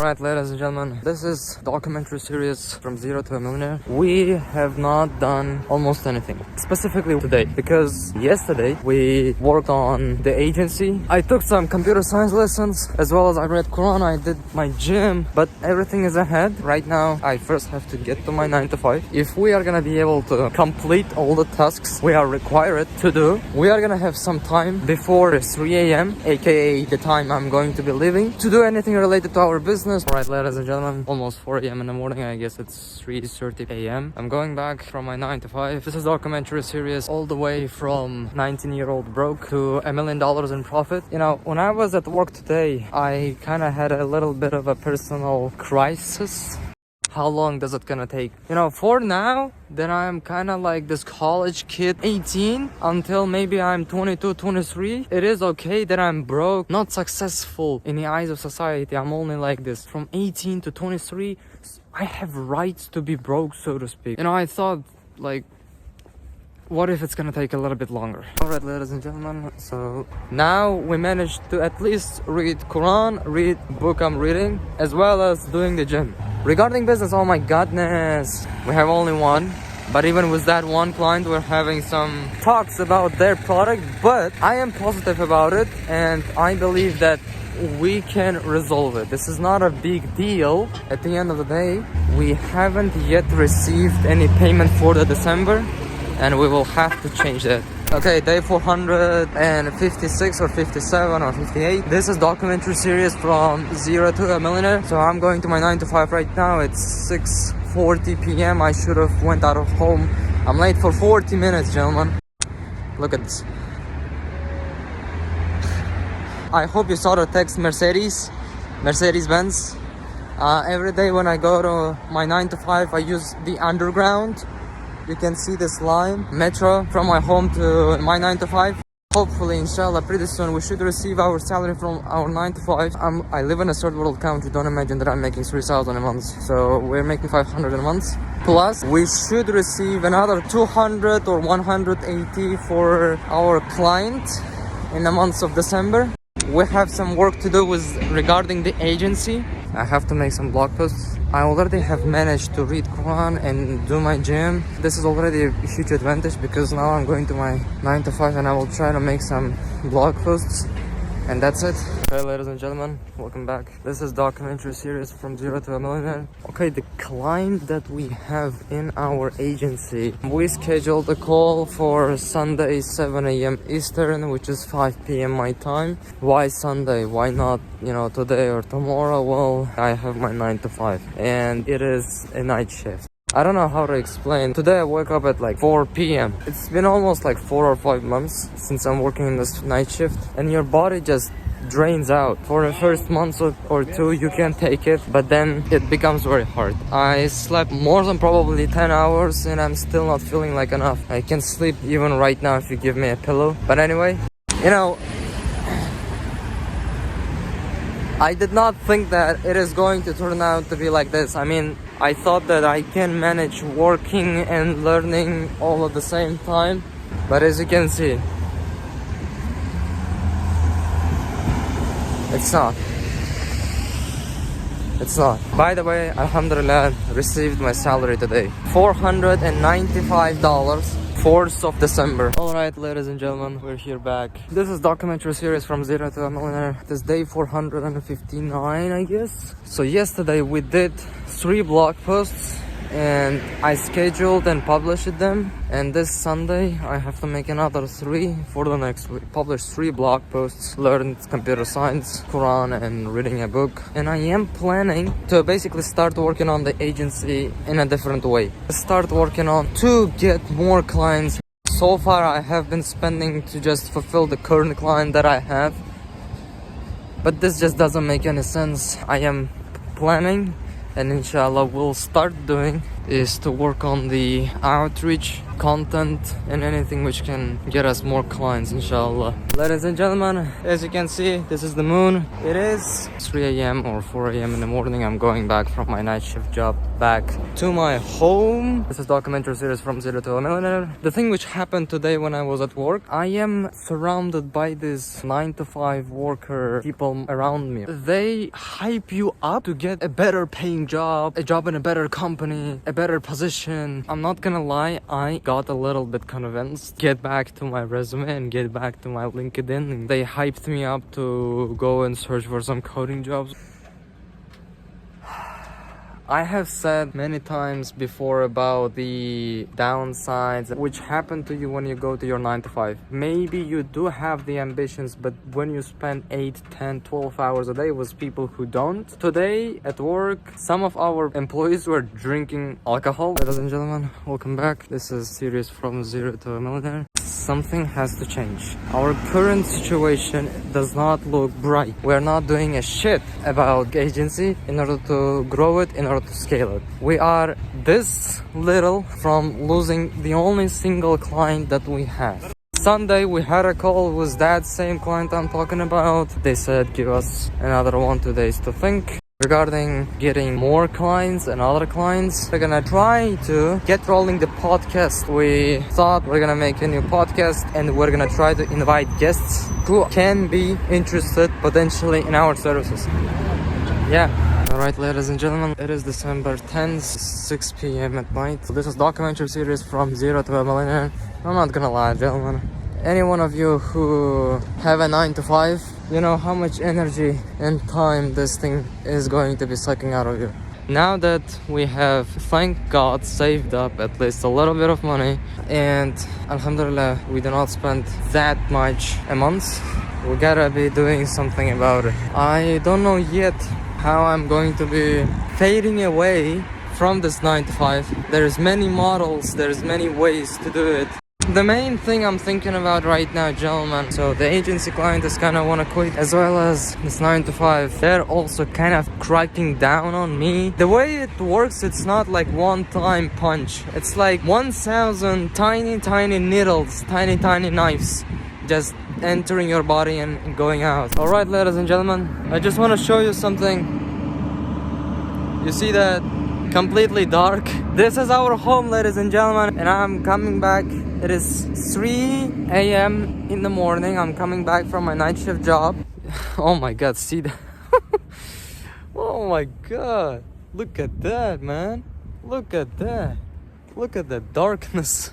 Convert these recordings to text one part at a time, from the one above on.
Alright, ladies and gentlemen, this is documentary series from zero to a millionaire. We have not done almost anything, specifically today, because yesterday we worked on the agency. I took some computer science lessons, as well as I read Quran, I did my gym, but everything is ahead. Right now, I first have to get to my 9 to 5. If we are gonna be able to complete all the tasks we are required to do, we are gonna have some time before 3 a.m., aka the time I'm going to be leaving, to do anything related to our business. Alright, ladies and gentlemen, almost 4 a.m. in the morning. I guess it's 3:30 a.m. I'm going back from my 9 to 5. This is a documentary series all the way from 19-year-old broke to $1 million in profit. You know, when I was at work today, I kind of had a little bit of a personal crisis. How long does it gonna take? You know, for now, then I'm kind of like this college kid, 18 until maybe I'm 22, 23. It is okay that I'm broke, not successful in the eyes of society. I'm only like this. From 18 to 23, I have rights to be broke, so to speak. You know, I thought, like, what if it's gonna take a little bit longer? Alright, ladies and gentlemen, so now we managed to at least read Quran, read book I'm reading, as well as doing the gym. Regarding business, oh my goodness, we have only one. But even with that one client, we're having some talks about their product. But I am positive about it, and I believe that we can resolve it. This is not a big deal. At the end of the day, we haven't yet received any payment for the December, and we will have to change that. Okay, day 456 or 57 or 58. This is documentary series from zero to a millionaire. So I'm going to my 9 to 5 right now. It's 6:40 p.m. I should have went out of home. I'm late for 40 minutes, gentlemen. Look at this. I hope you saw the text Mercedes-Benz. Every day when I go to my 9 to 5, I use the underground. You can see this line, metro, from my home to my 9 to 5. Hopefully, inshallah, pretty soon we should receive our salary from our 9 to 5. I live in a third world country. Don't imagine that I'm making 3,000 a month. So we're making 500 a month. Plus, we should receive another 200 or 180 for our client in the month of December. We have some work to do regarding the agency. I have to make some blog posts. I already have managed to read Quran and do my gym. This is already a huge advantage because now I'm going to my 9 to 5 and I will try to make some blog posts. And that's it. Okay, ladies and gentlemen, welcome back. This is documentary series from zero to a millionaire. Okay, the client that we have in our agency, we scheduled a call for Sunday 7 a.m. Eastern, which is 5 p.m. my time. Why Sunday? Why not, you know, today or tomorrow? Well, I have my 9 to 5 and it is a night shift. I don't know how to explain. Today I woke up at like 4 p.m. It's been almost like 4 or 5 months since I'm working in this night shift, and your body just drains out. For the first month or two you can take it, but then it becomes very hard. I slept more than probably 10 hours and I'm still not feeling like enough. I can sleep even right now if you give me a pillow. But anyway, you know, I did not think that it is going to turn out to be like this. I mean, I thought that I can manage working and learning all at the same time. But as you can see, it's not. It's not. By the way, alhamdulillah, received my salary today. $495. 4th of December. Alright, ladies and gentlemen, we're here back. This is documentary series from zero to a millionaire. This is day 459, I guess. So yesterday we did 3 blog posts and I scheduled and published them, and this Sunday I have to make another 3 for the next week. Publish 3 blog posts, learned computer science, Quran, and reading a book. And I am planning to basically start working on the agency in a different way. Start working on to get more clients. So far I have been spending to just fulfill the current client that I have, but this just doesn't make any sense. I am planning, and inshallah we'll start doing is to work on the outreach content and anything which can get us more clients, inshallah. Ladies and gentlemen, as you can see, this is the moon. It is 3 a.m. or 4 a.m. in the morning. I'm going back from my night shift job back to my home. This is documentary series from Zero to a Millionaire. The thing which happened today when I was at work, I am surrounded by this 9 to 5 worker people around me. They hype you up to get a better paying job, a job in a better company, a better position. I'm not gonna lie, I got a little bit convinced. Get back to my resume and get back to my LinkedIn. They hyped me up to go and search for some coding jobs. I have said many times before about the downsides which happen to you when you go to your 9 to 5. Maybe you do have the ambitions, but when you spend 8, 10, 12 hours a day with people who don't. Today at work, some of our employees were drinking alcohol. Ladies and gentlemen, welcome back. This is series from Zero to a Millionaire. Something has to change. Our current situation does not look bright. We're not doing a shit about agency in order to grow it, in order to scale it. We are this little from losing the only single client that we have. Sunday we had a call with that same client I'm talking about. They said give us another 1-2 days to think regarding getting more clients and other clients. We're gonna try to get rolling the podcast. We thought we're gonna make a new podcast and we're gonna try to invite guests who can be interested potentially in our services. Yeah. Alright, ladies and gentlemen, it is December 10th, 6 p.m. at night. This is documentary series from Zero to a Millionaire. I'm not gonna lie, gentlemen. Any one of you who have a 9 to 5, you know how much energy and time this thing is going to be sucking out of you. Now that we have, thank God, saved up at least a little bit of money, and alhamdulillah, we do not spend that much a month, we gotta be doing something about it. I don't know yet how I'm going to be fading away from this 9 to 5. There's many models, there's many ways to do it. The main thing I'm thinking about right now, gentlemen, so the agency client is kind of want to quit, as well as this 9 to 5. They're also kind of cracking down on me. The way it works, it's not like one-time punch. It's like 1,000 tiny needles, tiny knives just entering your body and going out. Alright, ladies and gentlemen, I just want to show you something. You see that completely dark? This is our home, ladies and gentlemen, and I'm coming back. It is 3 a.m. in the morning. I'm coming back from my night shift job. Oh my god, see that? Oh my god, look at that, man. Look at that. Look at the darkness.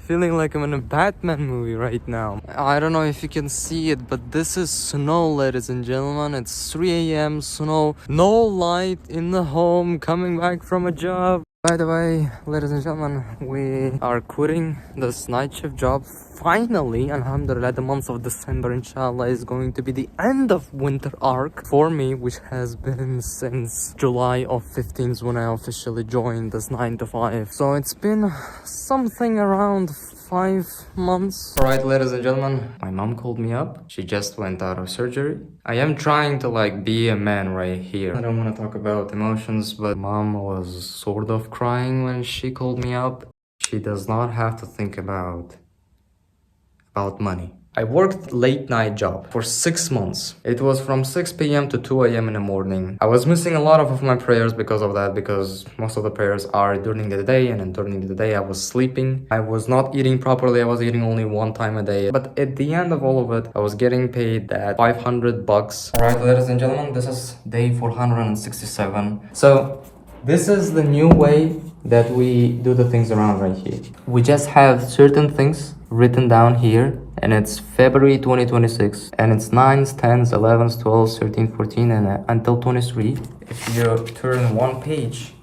Feeling like I'm in a Batman movie right now. I don't know if you can see it, but this is snow, ladies and gentlemen. It's 3 a.m. snow, no light in the home, coming back from a job. By the way, ladies and gentlemen, we are quitting this night shift job. Finally, alhamdulillah, the month of December, inshallah, is going to be the end of winter arc for me, which has been since July of 15th when I officially joined this 9 to 5. So it's been something around 5 months. Alright, ladies and gentlemen, my mom called me up. She just went out of surgery. I am trying to be a man right here. I don't want to talk about emotions, but mom was sort of crying when she called me up. She does not have to think about money. I worked late night job for 6 months. It was from 6 p.m. to 2 a.m. in the morning. I was missing a lot of my prayers because of that, because most of the prayers are during the day, and then during the day I was sleeping. I was not eating properly. I was eating only one time a day. But at the end of all of it, I was getting paid that $500. Alright, ladies and gentlemen, this is day 467. So this is the new way that we do the things around right here. We just have certain things written down here, and it's February 2026, and it's 9s, 10s, 11s, 12s, 13, 14, and until 23. If you turn one page,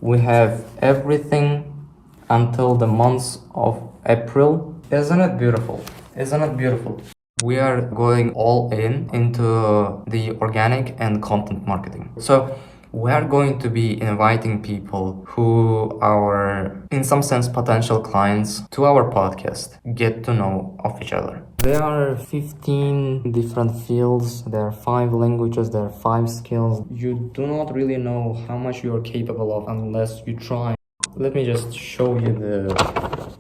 we have everything until the months of April. Isn't it beautiful? Isn't it beautiful? We are going all into the organic and content marketing. So We are going to be inviting people who are, in some sense, potential clients to our podcast, get to know of each other. There are 15 different fields, there are 5 languages, there are 5 skills. You do not really know how much you are capable of unless you try. Let me just show you the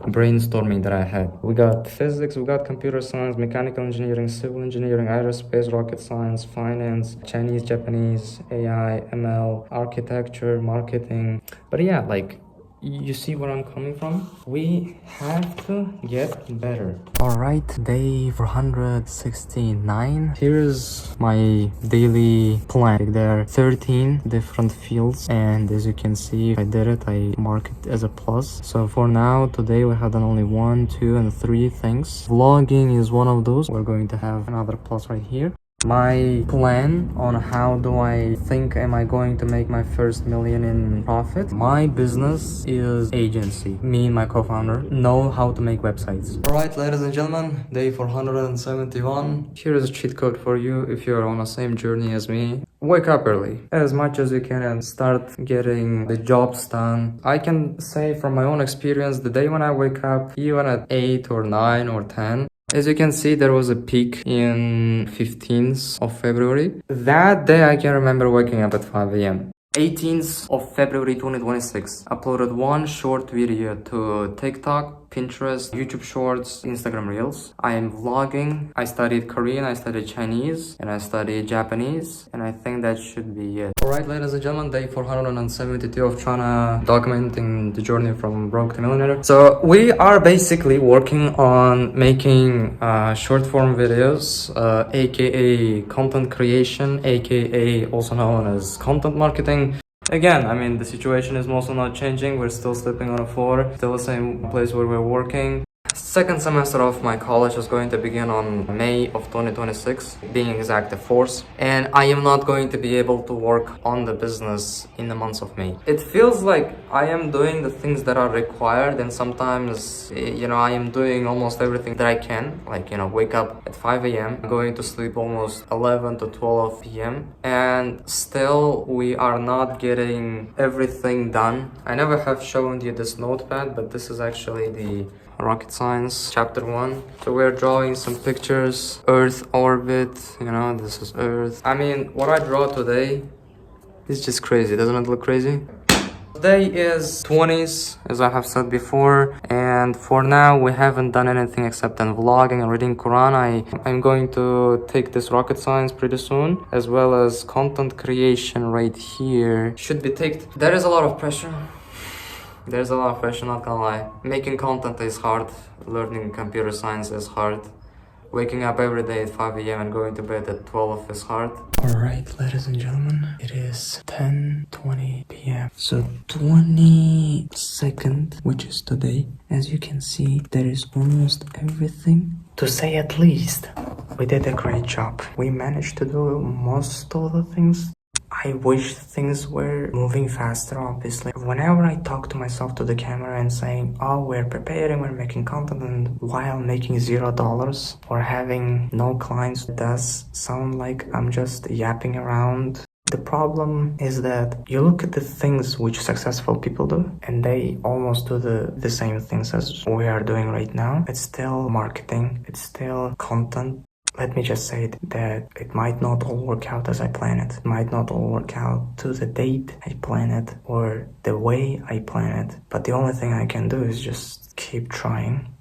brainstorming that I had. We got physics, we got computer science, mechanical engineering, civil engineering, aerospace, rocket science, finance, Chinese, Japanese, AI, ML, architecture, marketing. But yeah, like, you see where I'm coming from? We have to get better. Alright, day 469. Here's my daily plan. There are 13 different fields, and as you can see, if I did it, I mark it as a plus. So for now, today we have done only 1, 2, and 3 things. Vlogging is one of those. We're going to have another plus right here. My plan on how do I think am I going to make my first million in profit. My business is agency. Me and my co-founder know how to make websites. Alright, ladies and gentlemen, day 471. Here is a cheat code for you if you're on the same journey as me. Wake up early as much as you can and start getting the jobs done. I can say from my own experience, the day when I wake up, even at 8 or 9 or 10, as you can see, there was a peak in 15th of February. That day I can remember waking up at 5 a.m. 18th of February 2026, uploaded one short video to TikTok, Pinterest, YouTube Shorts, Instagram Reels. I am vlogging. I studied Korean, I studied Chinese, and I studied Japanese, and I think that should be it. Alright, ladies and gentlemen, day 472 of China, documenting the journey from broke to millionaire. So we are basically working on making short form videos, aka content creation, aka also known as content marketing. Again, I mean, the situation is also not changing. We're still sleeping on a floor, still the same place where we're working. Second semester of my college is going to begin on May of 2026, being exact the 4th, and I am not going to be able to work on the business in the months of May. It feels like I am doing the things that are required, and sometimes, I am doing almost everything that I can, like, wake up at 5 a.m., going to sleep almost 11 to 12 p.m., and still we are not getting everything done. I never have shown you this notepad, but this is actually the rocket science chapter 1. So we're drawing some pictures. Earth orbit, this is Earth. I mean, what I draw today is just crazy. Doesn't it look crazy? Today is 20th, as I have said before, and for now we haven't done anything except in vlogging and reading Quran. I'm going to take this rocket science pretty soon, as well as content creation right here. Should be taken. There is a lot of pressure. There's a lot of pressure, not gonna lie. Making content is hard. Learning computer science is hard. Waking up every day at 5 a.m. and going to bed at 12 is hard. Alright, ladies and gentlemen, it is 10:20 p.m. So 22nd, which is today. As you can see, there is almost everything. To say at least, we did a great job. We managed to do most of the things. I wish things were moving faster, obviously. Whenever I talk to myself to the camera and saying, oh, we're preparing, we're making content, and while making $0 or having no clients, it does sound like I'm just yapping around. The problem is that you look at the things which successful people do, and they almost do the same things as we are doing right now. It's still marketing, it's still content. Let me just say that it might not all work out as I plan it. It might not all work out to the date I plan it or the way I plan it. But the only thing I can do is just keep trying.